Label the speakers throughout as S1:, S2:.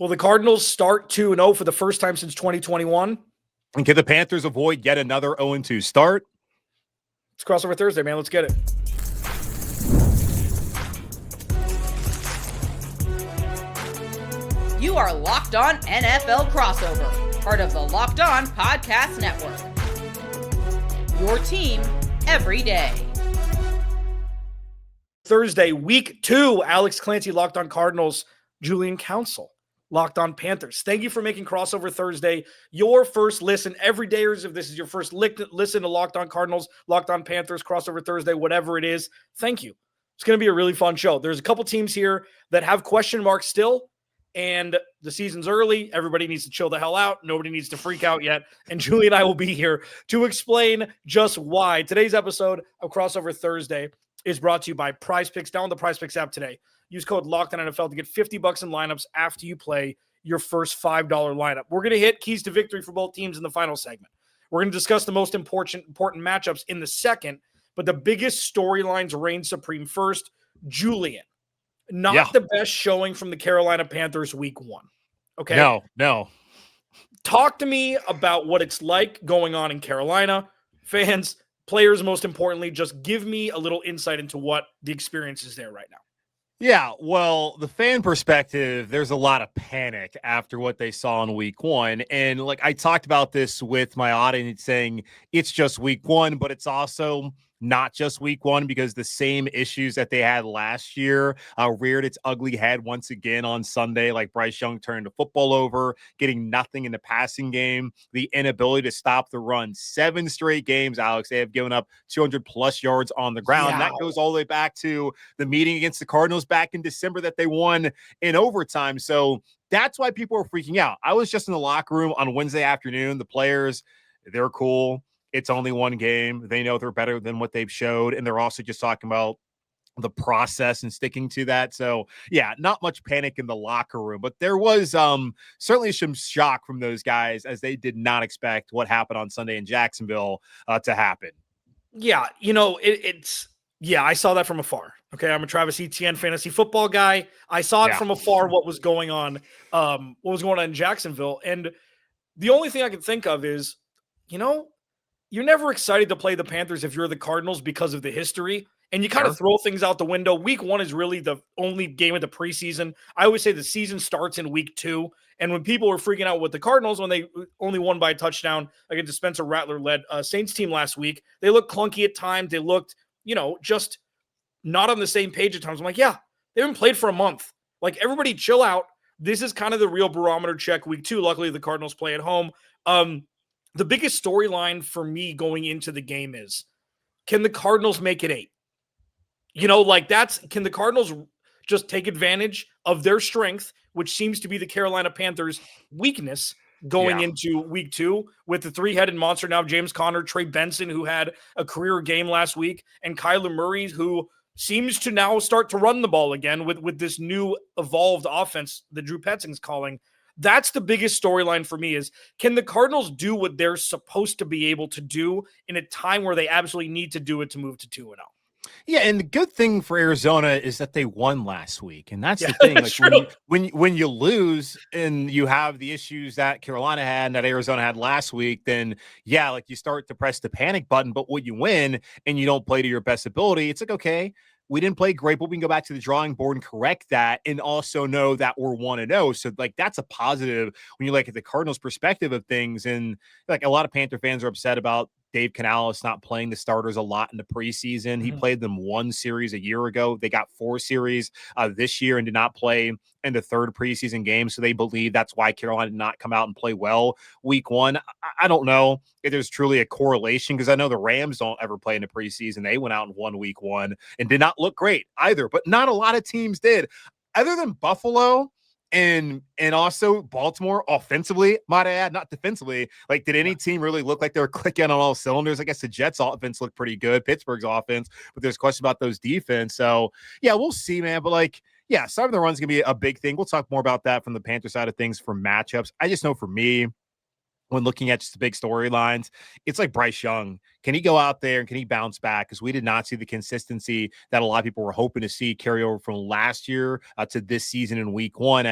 S1: Will the Cardinals start 2-0 for the first time since 2021?
S2: And can the Panthers avoid yet another 0-2 start?
S1: It's crossover Thursday, man. Let's get it.
S3: You are Locked On NFL Crossover, part of the Locked On Podcast Network. Your team every day.
S1: Thursday, week 2, Alex Clancy, Locked On Cardinals, Julian Council, Locked On Panthers. Thank you for making Crossover Thursday your first listen. Every day, if this is your first listen to Locked On Cardinals, Locked On Panthers, Crossover Thursday, whatever it is, thank you. It's going to be a really fun show. There's a couple teams here that have question marks still, and the season's early. Everybody needs to chill the hell out. Nobody needs to freak out yet. And Julie and I will be here to explain just why. Today's episode of Crossover Thursday is brought to you by Prize Picks. Download the Prize Picks app today. Use code LOCKEDONNFL to get $50 in lineups after you play your first $5 lineup. We're going to hit keys to victory for both teams in the final segment. We're going to discuss the most important matchups in the second, but the biggest storylines reign supreme first. Julian. Not the best showing from the Carolina Panthers week 1. Okay?
S2: No.
S1: Talk to me about what it's like going on in Carolina. Fans, players, most importantly, just give me a little insight into what the experience is there right now.
S2: Yeah, well, the fan perspective, there's a lot of panic after what they saw in week 1. And like I talked about this with my audience saying it's just week 1, but it's also not just week 1 because the same issues that they had last year reared its ugly head once again on Sunday. Like Bryce Young turned the football over, getting nothing in the passing game, the inability to stop the run. 7 straight games, Alex, they have given up 200 plus yards on the ground.
S1: Yeah.
S2: That goes all the way back to the meeting against the Cardinals back in December that they won in overtime. So that's why people are freaking out. I was just in the locker room on Wednesday afternoon. The players, they're cool. It's only one game. They know they're better than what they've showed. And they're also just talking about the process and sticking to that. So yeah, not much panic in the locker room, but there was certainly some shock from those guys as they did not expect what happened on Sunday in Jacksonville to happen.
S1: Yeah. I saw that from afar. Okay. I'm a Travis Etienne fantasy football guy. I saw it from afar, what was going on in Jacksonville. And the only thing I can think of is, you're never excited to play the Panthers if you're the Cardinals because of the history, and you kind of throw things out the window. Week 1 is really the only game of the preseason. I always say the season starts in week 2, and when people were freaking out with the Cardinals when they only won by a touchdown against the Spencer Rattler-led Saints team last week, they looked clunky at times. They looked, just not on the same page at times. I'm like, yeah, they haven't played for a month. Like, everybody chill out. This is kind of the real barometer check week 2. Luckily, the Cardinals play at home. The biggest storyline for me going into the game is, can the Cardinals make it 8? Can the Cardinals just take advantage of their strength, which seems to be the Carolina Panthers' weakness going into week 2 with the 3-headed monster now, James Conner, Trey Benson, who had a career game last week, and Kyler Murray, who seems to now start to run the ball again with this new evolved offense that Drew Petzing's calling. That's the biggest storyline for me is, can the Cardinals do what they're supposed to be able to do in a time where they absolutely need to do it to move to 2-0?
S2: Yeah, and the good thing for Arizona is that they won last week, and that's the thing. Like when you lose and you have the issues that Carolina had and that Arizona had last week, then like you start to press the panic button. But when you win and you don't play to your best ability, it's like, okay, we didn't play great, but we can go back to the drawing board and correct that, and also know that we're 1-0. So like that's a positive when you look at the Cardinals' perspective of things. And like a lot of Panther fans are upset about Dave Canales not playing the starters a lot in the preseason. He played them 1 series a year ago. They got 4 series this year and did not play in the 3rd preseason game. So they believe that's why Carolina did not come out and play well week 1. I don't know if there's truly a correlation, because I know the Rams don't ever play in the preseason. They went out and won week 1 and did not look great either, but not a lot of teams did. Other than Buffalo and also Baltimore offensively, might I add, not defensively. Like, did any team really look like they were clicking on all cylinders? I guess the Jets offense looked pretty good, Pittsburgh's offense, but there's question about those defense. So yeah, we'll see, man. But like, yeah, some of the run's gonna be a big thing. We'll talk more about that from the Panther side of things for matchups. I just know for me, when looking at just the big storylines, it's like Bryce Young. Can he go out there and can he bounce back? Because we did not see the consistency that a lot of people were hoping to see carry over from last year to this season in week one.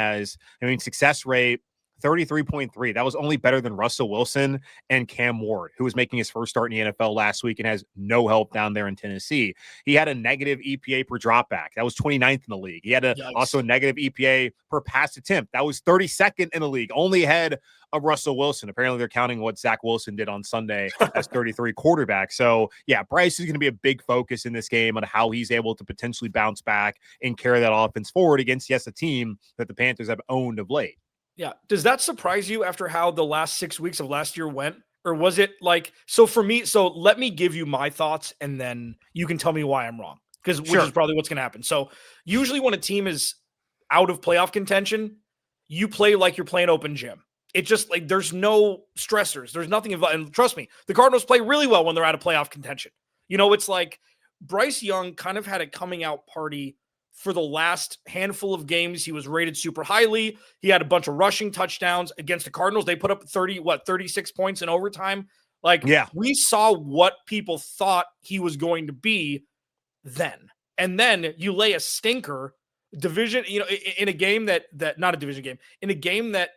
S2: Success rate 33.3. That was only better than Russell Wilson and Cam Ward, who was making his first start in the NFL last week and has no help down there in Tennessee. He had a negative EPA per dropback. That was 29th in the league. He had also a negative EPA per pass attempt. That was 32nd in the league, only ahead of Russell Wilson. Apparently, they're counting what Zach Wilson did on Sunday as 33 quarterback. So, yeah, Bryce is going to be a big focus in this game on how he's able to potentially bounce back and carry that offense forward against, yes, a team that the Panthers have owned of late.
S1: Yeah. Does that surprise you after how the last 6 weeks of last year went? Or was it like, so for me, so let me give you my thoughts and then you can tell me why I'm wrong. Which is probably what's going to happen. So usually when a team is out of playoff contention, you play like you're playing open gym. It just like, there's no stressors. There's nothing involved. And trust me, the Cardinals play really well when they're out of playoff contention. It's like Bryce Young kind of had a coming out party for the last handful of games. He was rated super highly. He had a bunch of rushing touchdowns against the Cardinals. They put up 36 points in overtime. We saw what people thought he was going to be then. And then you lay a stinker division, in a game that not a division game, in a game that,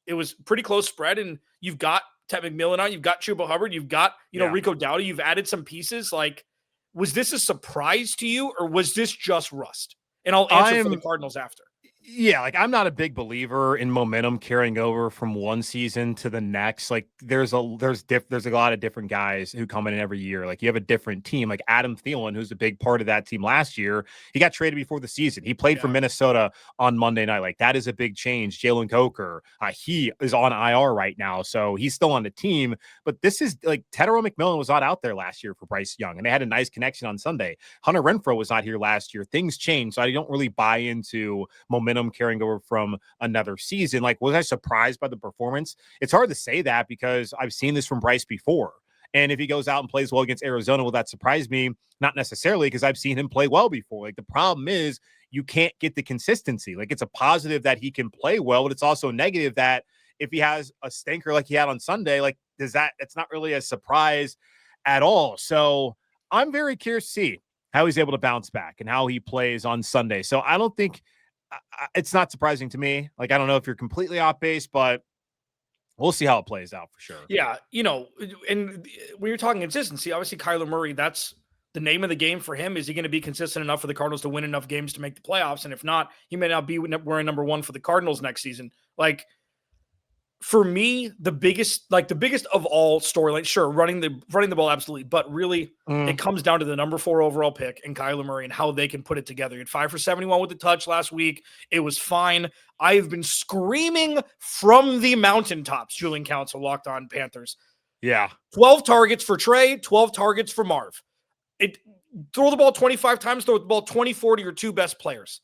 S1: it was pretty close spread, and you've got Ted McMillan out, you've got Chuba Hubbard, you've got, Rico Dowdy, you've added some pieces. Like, was this a surprise to you, or was this just rust? And I'll answer for the Cardinals after.
S2: Yeah, I'm not a big believer in momentum carrying over from one season to the next. There's a lot of different guys who come in every year. You have a different team, like Adam Thielen, who's a big part of that team last year. He got traded before the season. He played for Minnesota on Monday night. That is a big change. Jalen Coker, he is on IR right now, so he's still on the team. But this is Tedero McMillan was not out there last year for Bryce Young, and they had a nice connection on Sunday. Hunter Renfrow was not here last year. Things changed, so I don't really buy into momentum carrying over from another season. Was I surprised by the performance? It's hard to say that because I've seen this from Bryce before. And if he goes out and plays well against Arizona, will that surprise me? Not necessarily, because I've seen him play well before. The problem is you can't get the consistency. It's a positive that he can play well, but it's also a negative that if he has a stinker like he had on Sunday, it's not really a surprise at all. So I'm very curious to see how he's able to bounce back and how he plays on Sunday. So I don't think it's not surprising to me. I don't know if you're completely off base, but we'll see how it plays out for sure.
S1: Yeah. And when you're talking consistency, obviously Kyler Murray, that's the name of the game for him. Is he going to be consistent enough for the Cardinals to win enough games to make the playoffs? And if not, he may not be wearing number one for the Cardinals next season. For me, the biggest of all storylines, sure, running the ball, absolutely. But really, it comes down to the number 4 overall pick and Kyler Murray and how they can put it together. He had 5 for 71 with the touch last week. It was fine. I have been screaming from the mountaintops, Julian Council, Locked On Panthers.
S2: Yeah.
S1: 12 targets for Trey, 12 targets for Marv. Throw the ball 25 times, throw the ball 20-40, your two best players.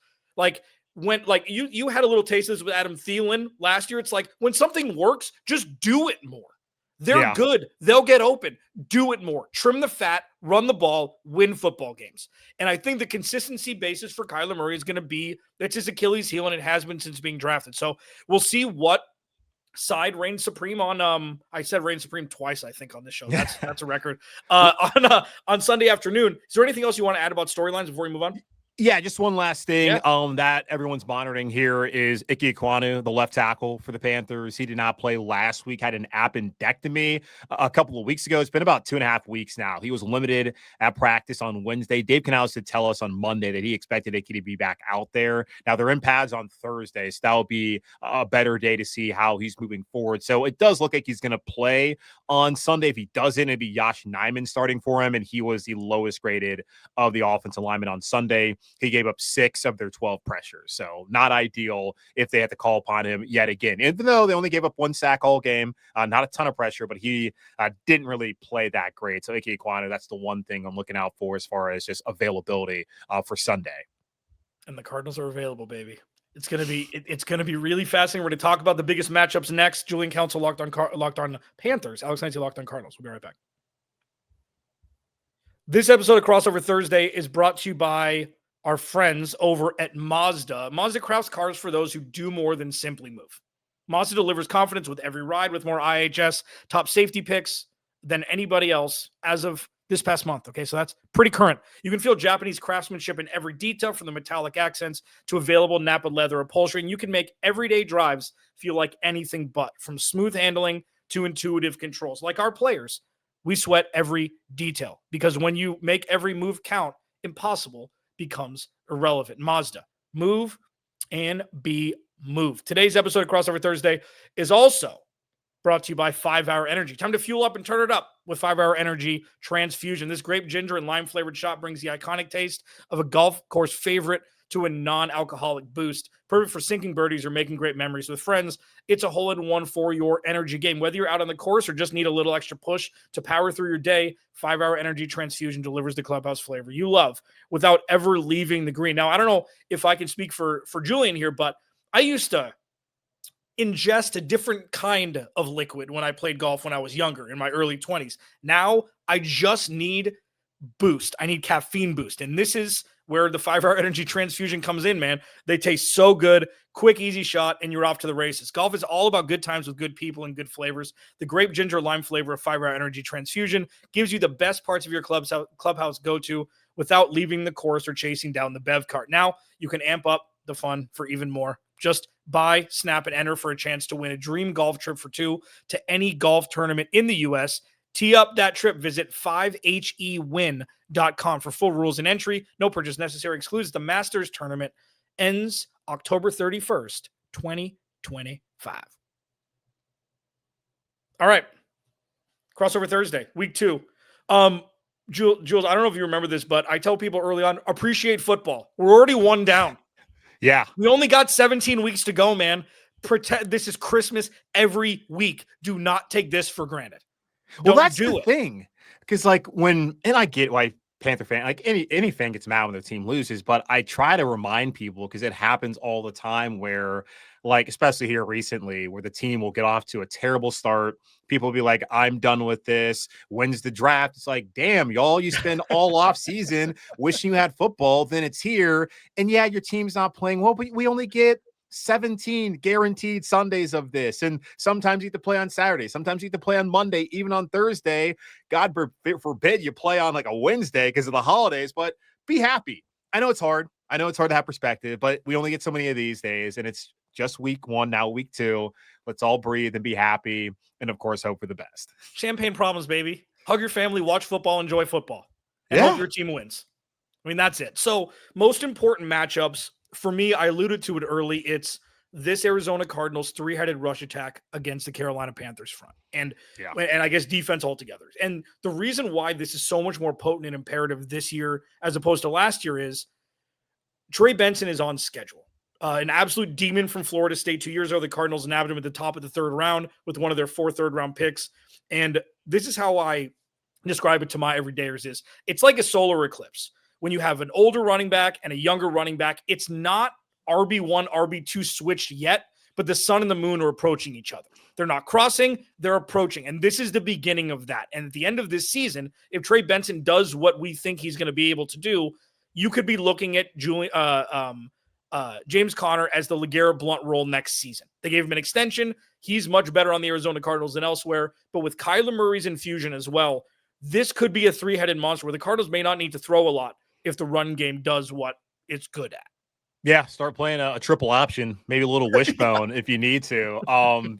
S1: When you had a little taste of this with Adam Thielen last year, it's when something works, just do it more. They're good. They'll get open. Do it more. Trim the fat, run the ball, win football games. And I think the consistency basis for Kyler Murray is going to be, that's his Achilles heel, and it has been since being drafted. So we'll see what side reigns supreme on, I said reign supreme twice, I think, on this show. That's a record. On Sunday afternoon. Is there anything else you want to add about storylines before we move on?
S2: Yeah, just one last thing that everyone's monitoring here is Ike Ekwonu, the left tackle for the Panthers. He did not play last week, had an appendectomy a couple of weeks ago. It's been about 2.5 weeks now. He was limited at practice on Wednesday. Dave Canales did tell us on Monday that he expected Ike to be back out there. Now, they're in pads on Thursday, so that will be a better day to see how he's moving forward. So it does look like he's going to play on Sunday. If he doesn't, it'd be Yosh Nijman starting for him, and he was the lowest graded of the offensive linemen on Sunday. He gave up 6 of their 12 pressures. So not ideal if they had to call upon him yet again. Even though they only gave up 1 sack all game, not a ton of pressure, but he didn't really play that great. So Ike Ekwonu, that's the one thing I'm looking out for as far as just availability for Sunday.
S1: And the Cardinals are available, baby. It's gonna be really fascinating. We're going to talk about the biggest matchups next. Julian Council, Locked On Panthers. Alex Clancy, Locked On Cardinals. We'll be right back. This episode of Crossover Thursday is brought to you by our friends over at Mazda. Mazda crafts cars for those who do more than simply move. Mazda delivers confidence with every ride with more IHS top safety picks than anybody else as of this past month. Okay, so that's pretty current. You can feel Japanese craftsmanship in every detail, from the metallic accents to available Napa leather upholstery, and you can make everyday drives feel like anything but. From smooth handling to intuitive controls. Like our players, we sweat every detail, because when you make every move count, impossible becomes irrelevant. Mazda, move and be moved. Today's episode of Crossover Thursday is also brought to you by 5-Hour Energy. Time to fuel up and turn it up with 5-Hour Energy Transfusion. This grape, ginger, and lime-flavored shot brings the iconic taste of a golf course favorite to a non-alcoholic boost. Perfect for sinking birdies or making great memories with friends. It's a hole-in-one for your energy game. Whether you're out on the course or just need a little extra push to power through your day, 5-Hour Energy Transfusion delivers the clubhouse flavor you love without ever leaving the green. Now, I don't know if I can speak for Julian here, but I used to ingest a different kind of liquid when I played golf when I was younger, in my early 20s. Now I just need boost. I need caffeine boost. And this is where the 5-Hour Energy Transfusion comes in, man. They taste so good, quick, easy shot, and you're off to the races. Golf is all about good times with good people and good flavors. The grape, ginger, lime flavor of 5-Hour Energy Transfusion gives you the best parts of your clubhouse go-to without leaving the course or chasing down the bev cart. Now you can amp up the fun for even more. Just buy, snap, and enter for a chance to win a dream golf trip for two to any golf tournament in the U.S. Tee up that trip. Visit 5hewin.com for full rules and entry. No purchase necessary. Excludes the Masters tournament. Ends October 31st, 2025. All right. Crossover Thursday, week 2. Jules, I don't know if you remember this, but I tell people early on, appreciate football. We're already one down.
S2: Yeah.
S1: We only got 17 weeks to go, man. This is Christmas every week. Do not take this for granted.
S2: Well, that's the thing. Because, like, and I get why Panther fan, like any fan gets mad when their team loses, but I try to remind people, because it happens all the time where, like, especially here recently, where the team will get off to a terrible start. People will be like, I'm done with this. When's the draft? It's like, damn, y'all, you spend all off season wishing you had football, then it's here. And yeah, your team's not playing well, but we only get 17 guaranteed Sundays of this. And sometimes you get to play on Saturday. Sometimes you get to play on Monday, even on Thursday. God forbid you play on like a Wednesday because of the holidays, but be happy. I know it's hard. I know it's hard to have perspective, but we only get so many of these days, and it's just week 1, now week 2. Let's all breathe and be happy. And of course, hope for the best.
S1: Champagne problems, baby. Hug your family, watch football, enjoy football, and hope your team wins. I mean, that's it. So most important matchups for me, I alluded to it early. It's this Arizona Cardinals 3-headed rush attack against the Carolina Panthers front. And I guess defense altogether. And the reason why this is so much more potent and imperative this year as opposed to last year is Trey Benson is on schedule. An absolute demon from Florida State 2 years ago. The Cardinals nabbed him at the top of the 3rd round with one of their 4 third-round picks. And this is how I describe it to my everydayers is it's like a solar eclipse. When you have an older running back and a younger running back, it's not RB1, RB2 switched yet, but the sun and the moon are approaching each other. They're not crossing, they're approaching. And this is the beginning of that. And at the end of this season, if Trey Benson does what we think he's going to be able to do, you could be looking at James Conner as the LeGarrette Blount role next season. They gave him an extension. He's much better on the Arizona Cardinals than elsewhere. But with Kyler Murray's infusion as well, this could be a 3-headed monster where the Cardinals may not need to throw a lot if the run game does what it's good at.
S2: Yeah, start playing a triple option, maybe a little wishbone if you need to.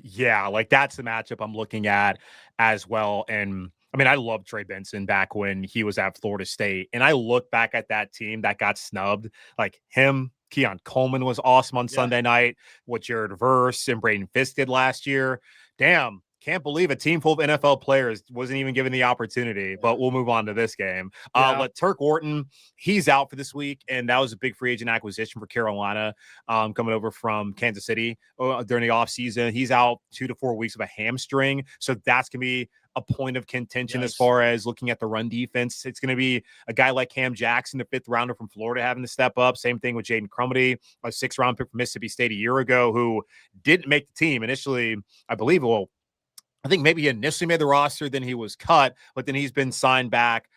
S2: Yeah, like that's the matchup I'm looking at as well. And I mean, I loved Trey Benson back when he was at Florida State. And I look back at that team that got snubbed, like him. Keon Coleman was awesome on Sunday night. What Jared Verse and Braden Fisk did last year. Damn, can't believe a team full of NFL players wasn't even given the opportunity, but we'll move on to this game. But Turk Wharton, he's out for this week, and that was a big free agent acquisition for Carolina coming over from Kansas City during the offseason. He's out 2 to 4 weeks of a hamstring, so that's going to be a point of contention as far as looking at the run defense. It's going to be a guy like Cam Jackson, the 5th rounder from Florida, having to step up. Same thing with Jaden Crumedy, a 6th round pick from Mississippi State a year ago, who didn't make the team initially, I believe. Well, I think maybe he initially made the roster, then he was cut, but then he's been signed back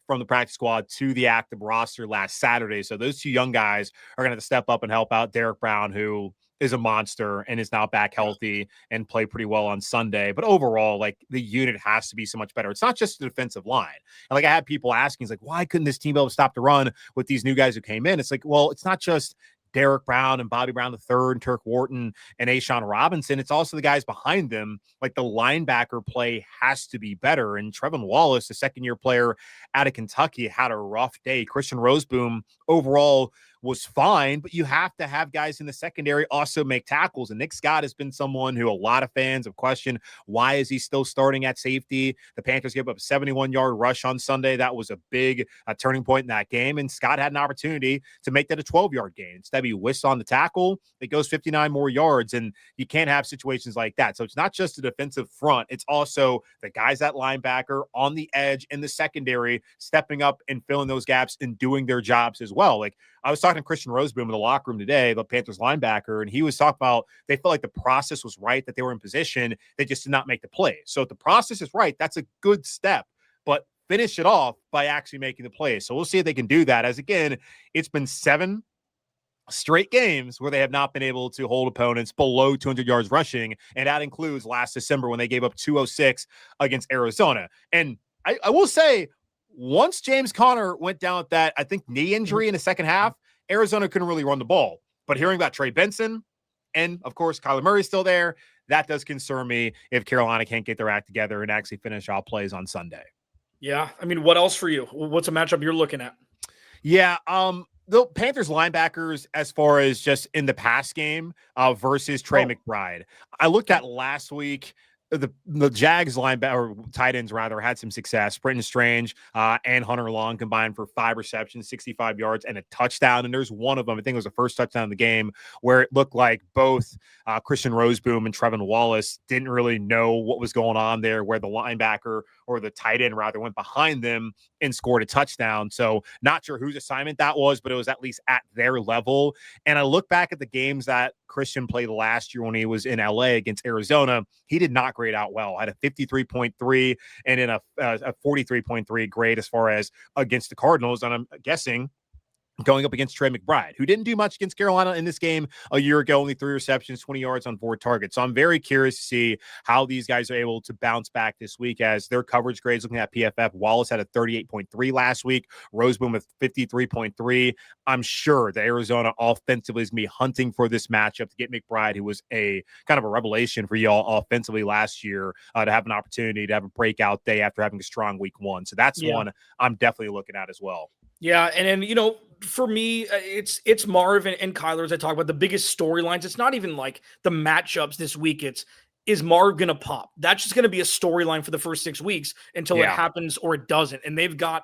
S2: from the practice squad to the active roster last Saturday. So those 2 young guys are going to have to step up and help out Derek Brown, who is a monster and is now back healthy and played pretty well on Sunday. But overall, like, the unit has to be so much better. It's not just the defensive line. And like, I had people asking, it's like, why couldn't this team be able to stop the run with these new guys who came in? It's like, well, it's not just Derek Brown and Bobby Brown III and Turk Wharton and Ashawn Robinson. It's also the guys behind them. Like, the linebacker play has to be better. And Trevin Wallace, the second-year player out of Kentucky, had a rough day. Christian Roseboom overall was fine, but you have to have guys in the secondary also make tackles. And Nick Scott has been someone who a lot of fans have questioned, why is he still starting at safety? The Panthers gave up a 71-yard rush on Sunday. That was a big turning point in that game. And Scott had an opportunity to make that a 12-yard gain. Instead, he whiffs on the tackle. It goes 59 more yards, and you can't have situations like that. So it's not just the defensive front. It's also the guys at linebacker, on the edge, in the secondary, stepping up and filling those gaps and doing their jobs as well. Like, I was talking to Christian Roseboom in the locker room today, the Panthers linebacker, and he was talking about they felt like the process was right, that they were in position. They just did not make the play. So if the process is right, that's a good step, but finish it off by actually making the play. So we'll see if they can do that, as again, it's been 7 straight games where they have not been able to hold opponents below 200 yards rushing. And that includes last December when they gave up 206 against Arizona. And I will say, once James Conner went down with that, I think, knee injury in the second half, Arizona couldn't really run the ball. But hearing about Trey Benson and, of course, Kyler Murray's still there, that does concern me if Carolina can't get their act together and actually finish all plays on Sunday.
S1: Yeah. I mean, what else for you? What's a matchup you're looking at?
S2: Yeah. The Panthers linebackers, as far as just in the pass game versus Trey McBride, I looked at last week. The Jags linebacker, or tight ends rather, had some success. Brenton Strange and Hunter Long combined for 5 receptions, 65 yards, and a touchdown. And there's one of them, I think it was the first touchdown in the game, where it looked like both Christian Roseboom and Trevin Wallace didn't really know what was going on there, where the linebacker, or the tight end rather, went behind them and scored a touchdown. So not sure whose assignment that was, but it was at least at their level. And I look back at the games that Christian played last year when he was in LA against Arizona. He did not grade out well. Had a 53.3 and in a 43.3 grade as far as against the Cardinals. And I'm guessing going up against Trey McBride, who didn't do much against Carolina in this game a year ago, only 3 receptions, 20 yards on 4 targets. So I'm very curious to see how these guys are able to bounce back this week, as their coverage grades, looking at PFF, Wallace had a 38.3 last week, Roseboom with 53.3. I'm sure that Arizona offensively is going to be hunting for this matchup to get McBride, who was a kind of a revelation for y'all offensively last year, to have an opportunity to have a breakout day after having a strong week 1. So that's one I'm definitely looking at as well.
S1: Yeah, and then, you know, for me, it's Marv and Kyler, as I talk about the biggest storylines. It's not even like the matchups this week. Is Marv going to pop? That's just going to be a storyline for the first 6 weeks until it happens or it doesn't. And they've got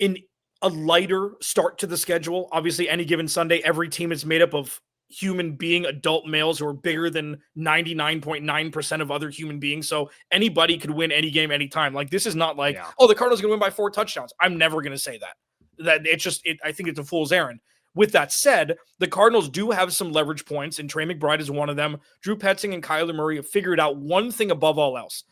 S1: a lighter start to the schedule. Obviously, any given Sunday, every team is made up of human being adult males who are bigger than 99.9% of other human beings. So anybody could win any game, anytime. Like, this is not like, the Cardinals are going to win by 4 touchdowns. I'm never going to say that. I think it's a fool's errand. With that said, the Cardinals do have some leverage points, and Trey McBride is one of them. Drew Petzing and Kyler Murray have figured out one thing above all else: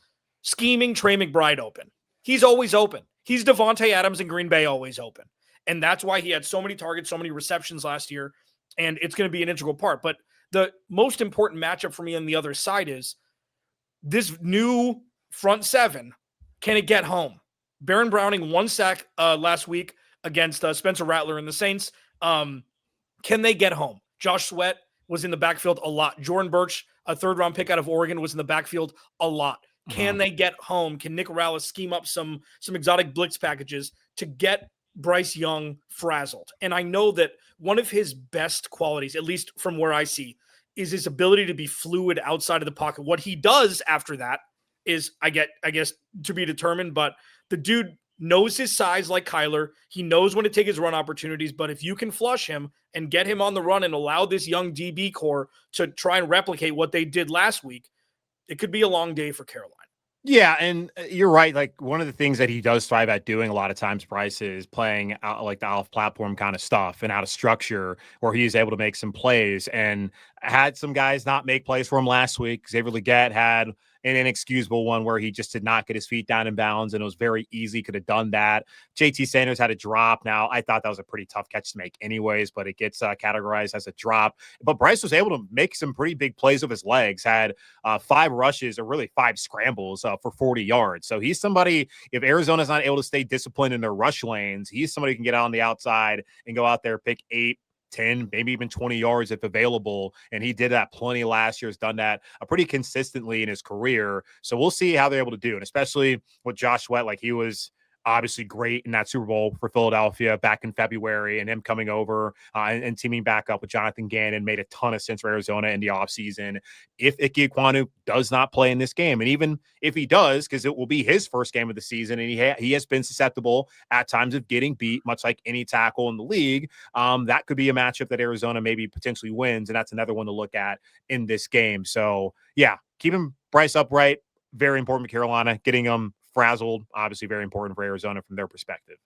S1: scheming Trey McBride open. He's always open. He's Devontae Adams in Green Bay, always open. And that's why he had so many targets, so many receptions last year. And it's going to be an integral part. But the most important matchup for me on the other side is this new front 7. Can it get home? Baron Browning 1 sack last week against Spencer Rattler and the Saints. Can they get home? Josh Sweat was in the backfield a lot. Jordan Birch, a 3rd-round pick out of Oregon, was in the backfield a lot. Can they get home? Can Nick Rallis scheme up some exotic blitz packages to get Bryce Young frazzled? And I know that one of his best qualities, at least from where I see, is his ability to be fluid outside of the pocket. What he does after that is, I guess, to be determined, but the dude knows his size like Kyler. He knows when to take his run opportunities, but if you can flush him and get him on the run and allow this young DB core to try and replicate what they did last week, it could be a long day for Carolina.
S2: Yeah, and you're right. Like, one of the things that he does thrive at doing a lot of times, Bryce, is playing out like the off-platform kind of stuff and out of structure, where he's able to make some plays. And had some guys not make plays for him last week. Xavier Legette had an inexcusable one where he just did not get his feet down in bounds, and it was very easy. Could have done that. JT Sanders had a drop. Now, I thought that was a pretty tough catch to make anyways, but it gets categorized as a drop. But Bryce was able to make some pretty big plays with his legs, had 5 rushes or really 5 scrambles for 40 yards. So he's somebody, if Arizona's not able to stay disciplined in their rush lanes, he's somebody who can get out on the outside and go out there, pick 8, 10, maybe even 20 yards if available. And he did that plenty last year, has done that pretty consistently in his career. So we'll see how they're able to do. And especially with Josh Sweat, like he was obviously great in that Super Bowl for Philadelphia back in February, and him coming over and teaming back up with Jonathan Gannon made a ton of sense for Arizona in the offseason. If Ike Ekwonu does not play in this game, and even if he does, because it will be his first game of the season, and he has been susceptible at times of getting beat, much like any tackle in the league, that could be a matchup that Arizona maybe potentially wins, and that's another one to look at in this game. So, yeah, keeping Bryce upright, very important for Carolina. Getting them frazzled, obviously very important for Arizona from their perspective.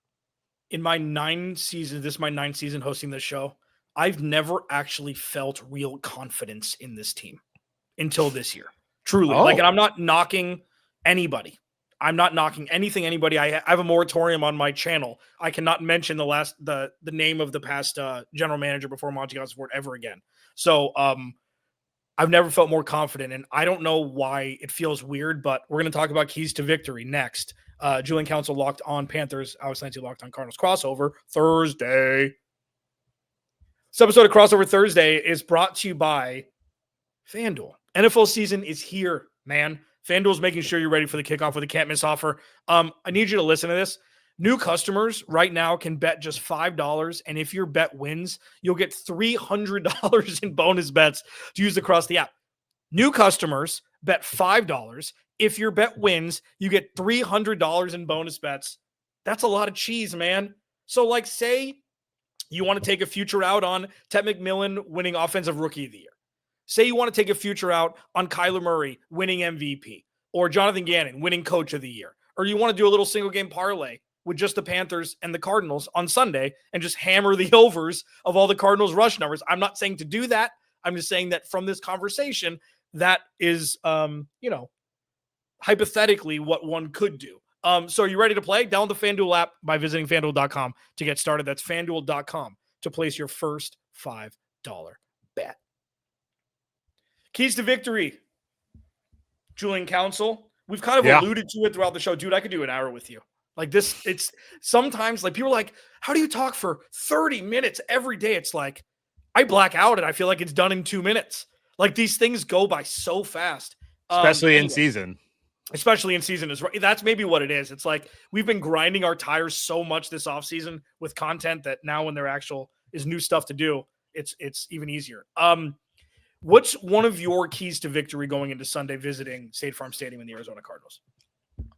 S1: In my 9 seasons, this is my 9th season hosting this show, I've never actually felt real confidence in this team until this year. Truly. And I'm not knocking anybody. I'm not knocking anything, anybody. I have a moratorium on my channel. I cannot mention the name of the past general manager before Monty Osborne ever again. So, I've never felt more confident, and I don't know why it feels weird, but we're going to talk about keys to victory next. Julian Council locked on Panthers. Alex Clancy locked on Cardinals crossover Thursday. This episode of Crossover Thursday is brought to you by FanDuel. NFL season is here, man. FanDuel is making sure you're ready for the kickoff with a can't miss offer. I need you to listen to this. New customers right now can bet just $5, and if your bet wins, you'll get $300 in bonus bets to use across the app. New customers bet $5. If your bet wins, you get $300 in bonus bets. That's a lot of cheese, man. So, say you want to take a future out on Ted McMillan winning Offensive Rookie of the Year. Say you want to take a future out on Kyler Murray winning MVP, or Jonathan Gannon winning Coach of the Year, or you want to do a little single game parlay with just the Panthers and the Cardinals on Sunday and just hammer the overs of all the Cardinals rush numbers. I'm not saying to do that. I'm just saying that from this conversation, that is, hypothetically what one could do. So are you ready to play? Download the FanDuel app by visiting FanDuel.com to get started. That's FanDuel.com to place your first $5 bet. Keys to victory. Julian Council. We've kind of alluded to it throughout the show. Dude, I could do an hour with you. It's sometimes people are like, how do you talk for 30 minutes every day? It's like, I black out and I feel like it's done in 2 minutes. These things go by so fast.
S2: Especially in season.
S1: Especially in season. That's maybe what it is. It's like we've been grinding our tires so much this offseason with content that now when there is new stuff to do, it's even easier. What's one of your keys to victory going into Sunday visiting State Farm Stadium and the Arizona Cardinals?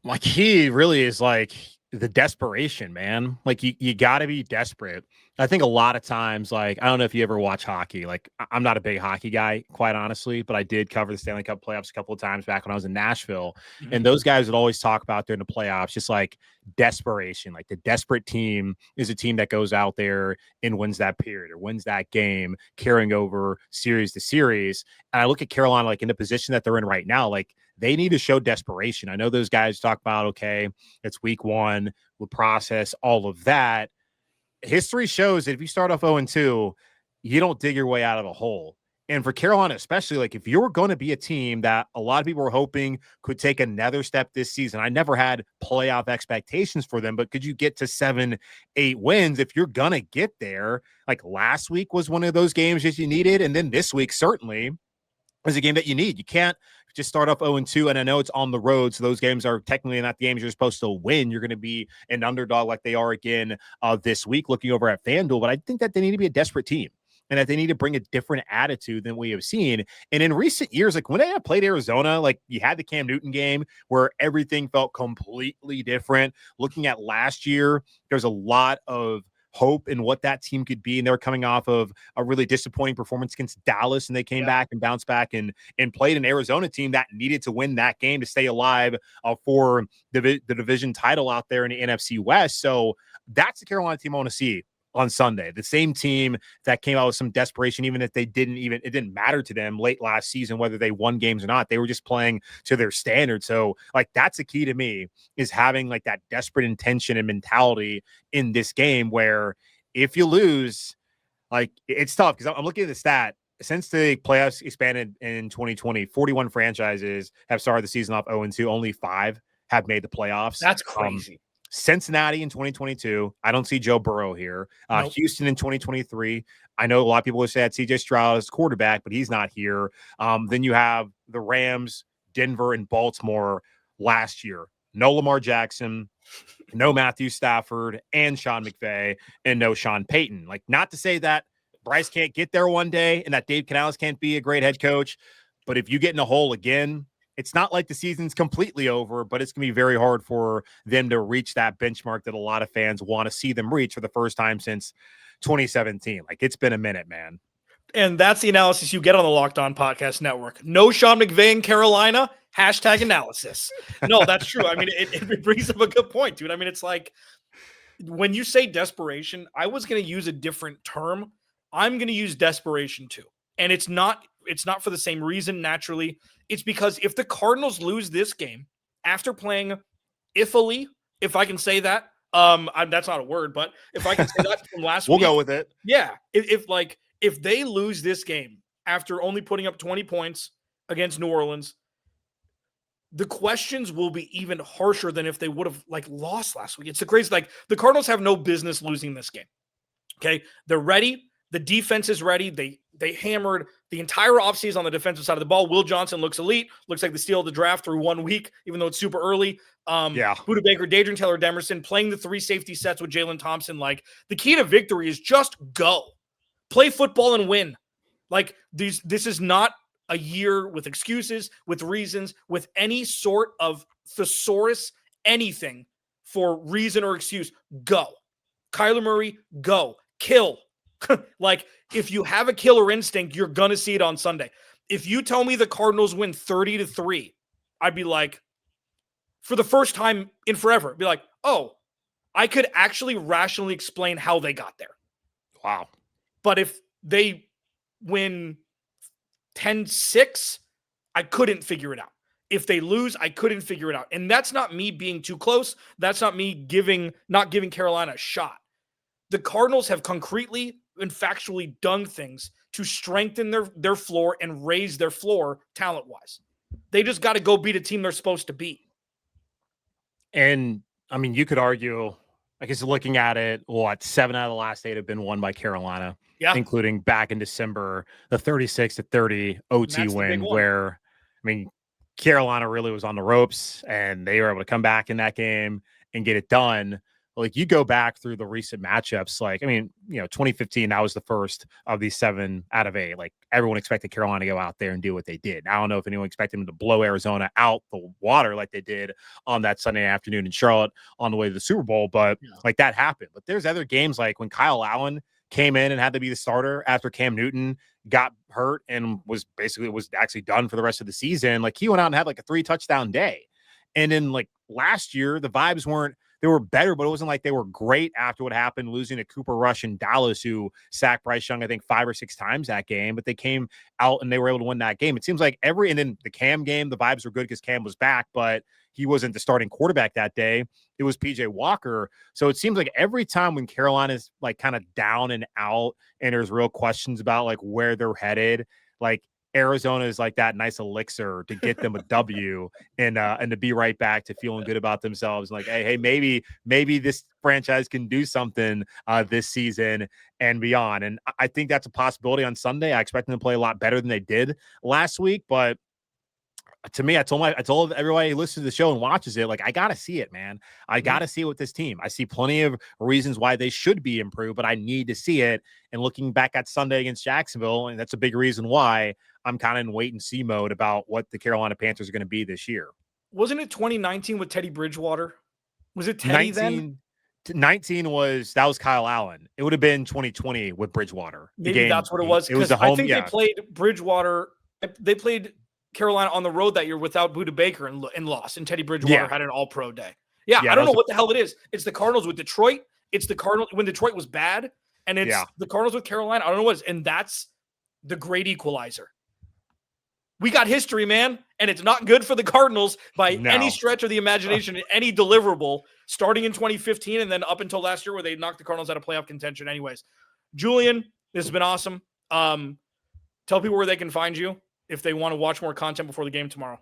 S2: My key really is the desperation, man. You got to be desperate. I think a lot of times, I don't know if you ever watch hockey. I'm not a big hockey guy, quite honestly, but I did cover the Stanley Cup playoffs a couple of times back when I was in Nashville. Mm-hmm. And those guys would always talk about during the playoffs, just desperation. The desperate team is a team that goes out there and wins that period or wins that game, carrying over series to series. And I look at Carolina, in the position that they're in right now, they need to show desperation. I know those guys talk about, okay, it's week 1, we'll process all of that. History shows that if you start off 0-2, you don't dig your way out of a hole. And for Carolina, especially, if you're going to be a team that a lot of people were hoping could take another step this season, I never had playoff expectations for them, but could you get to 7-8 wins if you're going to get there? Last week was one of those games that you needed. And then this week, certainly, is a game that you need. You can't just start off 0-2, and I know it's on the road, so those games are technically not the games you're supposed to win. You're going to be an underdog like they are again this week, looking over at FanDuel, but I think that they need to be a desperate team and that they need to bring a different attitude than we have seen. And in recent years, when they have played Arizona, you had the Cam Newton game where everything felt completely different. Looking at last year, there's a lot of hope in what that team could be. And they were coming off of a really disappointing performance against Dallas, and they came back and bounced back and played an Arizona team that needed to win that game to stay alive for the division title out there in the NFC West. So that's the Carolina team I want to see on Sunday. The same team that came out with some desperation, even if it didn't matter to them late last season, whether they won games or not. They were just playing to their standard. So like, that's the key to me, is having like that desperate intention and mentality in this game, where if you lose, like, it's tough. Because I'm looking at the stat. Since the playoffs expanded in 2020, 41 franchises have started the season off 0-2. Only 5 have made the playoffs.
S1: That's crazy.
S2: Cincinnati in 2022. I don't see Joe Burrow here.
S1: Nope.
S2: Houston in 2023. I know a lot of people would say that CJ Stroud is quarterback, but he's not here. Then you have the Rams, Denver, and Baltimore last year. No Lamar Jackson, no Matthew Stafford, and Sean McVay, and no Sean Payton. Like, not to say that Bryce can't get there one day and that Dave Canales can't be a great head coach, but if you get in a hole again, it's not like the season's completely over, but it's going to be very hard for them to reach that benchmark that a lot of fans want to see them reach for the first time since 2017. Like, it's been a minute, man.
S1: And that's the analysis you get on the Locked On Podcast Network. No Sean McVay in Carolina, #analysis. No, that's true. I mean, it brings up a good point, dude. I mean, it's like, when you say desperation, I was going to use a different term. I'm going to use desperation too. And it's not for the same reason, naturally. It's because if the Cardinals lose this game after playing iffily, if I can say that, that's not a word, but if I can say that from last week.
S2: We'll go with it.
S1: Yeah. If they lose this game after only putting up 20 points against New Orleans, the questions will be even harsher than if they would have lost last week. It's the crazy, the Cardinals have no business losing this game. Okay. They're ready. The defense is ready. They hammered the entire offseason on the defensive side of the ball. Will Johnson looks elite. Looks like the steal of the draft through 1 week, even though it's super early. Budda Baker, Dadrian Taylor-Demerson playing the 3 safety sets with Jalen Thompson. Like, the key to victory is just go. Play football and win. Like, this is not a year with excuses, with reasons, with any sort of thesaurus, anything for reason or excuse. Go. Kyler Murray, go. Kill. Like, if you have a killer instinct, you're going to see it on Sunday. If you tell me the Cardinals win 30-3, I'd be like, for the first time in forever, be like, oh, I could actually rationally explain how they got there.
S2: Wow.
S1: But if they win 10-6, I couldn't figure it out. If they lose, I couldn't figure it out. And that's not me being too close. That's not me not giving Carolina a shot. The Cardinals have concretely and factually done things to strengthen their floor and raise their floor talent-wise. They just got to go beat a team they're supposed to beat.
S2: And, I mean, you could argue, I guess looking at it, 7 out of the last 8 have been won by Carolina, including back in December, the 36-30 OT win where, I mean, Carolina really was on the ropes and they were able to come back in that game and get it done. Like, you go back through the recent matchups, 2015, that was the first of these 7 out of 8. Like, everyone expected Carolina to go out there and do what they did. I don't know if anyone expected them to blow Arizona out the water like they did on that Sunday afternoon in Charlotte on the way to the Super Bowl, but that happened. But there's other games, like when Kyle Allen came in and had to be the starter after Cam Newton got hurt and was actually done for the rest of the season. Like, he went out and had a 3-touchdown day. And then last year, the vibes they were better, but it wasn't like they were great after what happened, losing to Cooper Rush in Dallas, who sacked Bryce Young, I think, 5 or 6 times that game, but they came out and they were able to win that game. It seems like and then the Cam game, the vibes were good because Cam was back, but he wasn't the starting quarterback that day. It was PJ Walker. So it seems like every time when Carolina's kind of down and out and there's real questions about where they're headed, Arizona is that nice elixir to get them a W and to be right back to feeling good about themselves. Hey, maybe this franchise can do something this season and beyond. And I think that's a possibility on Sunday. I expect them to play a lot better than they did last week, but to me, I told everybody who listens to the show and watches it, I got to see it, man. I got to see it with this team. I see plenty of reasons why they should be improved, but I need to see it. And looking back at Sunday against Jacksonville, and that's a big reason why I'm kind of in wait and see mode about what the Carolina Panthers are going to be this year.
S1: Wasn't it 2019 with Teddy Bridgewater? Was it Teddy then?
S2: 19 was Kyle Allen. It would have been 2020 with Bridgewater.
S1: Maybe that's what it was.
S2: It was the home. I think
S1: they played Bridgewater. They played Carolina on the road that year without Budda Baker and lost, and Teddy Bridgewater had an all-pro day. I don't know what the hell it is. It's the Cardinals with Detroit. It's the Cardinals when Detroit was bad. and it's the Cardinals with Carolina. I don't know what it is, and that's the great equalizer. We got history, man, and it's not good for the Cardinals by any stretch of the imagination, any deliverable, starting in 2015 and then up until last year where they knocked the Cardinals out of playoff contention anyways. Julian, this has been awesome. Tell people where they can find you if they want to watch more content before the game tomorrow.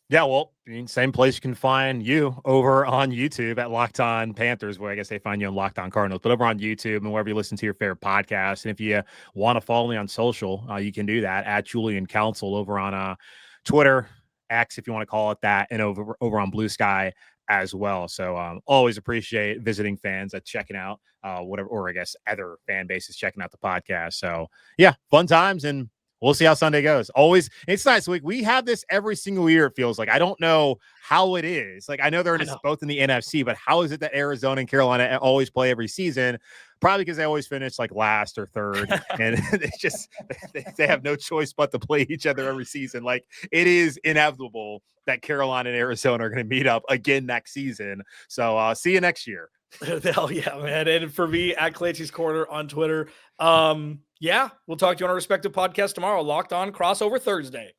S2: Yeah, well, same place you can find you over on YouTube at Locked On Panthers, where I guess they find you on Locked On Cardinals, but over on YouTube and wherever you listen to your favorite podcast. And if you want to follow me on social, you can do that at Julian Council over on Twitter, X, if you want to call it that, and over on Blue Sky as well. So always appreciate visiting fans at checking out whatever, or I guess other fan bases checking out the podcast. So yeah, fun times, and we'll see how Sunday goes. Always, it's nice. We have this every single year, it feels like. I don't know how it is. Like, I know they're both in the NFC, but how is it that Arizona and Carolina always play every season? Probably because they always finish like last or third, and they have no choice but to play each other every season. Like, it is inevitable that Carolina and Arizona are going to meet up again next season. So see you next year.
S1: Hell yeah, man. And for me, at Clancy's Corner on Twitter. Yeah, we'll talk to you on our respective podcast tomorrow. Locked On Crossover Thursday.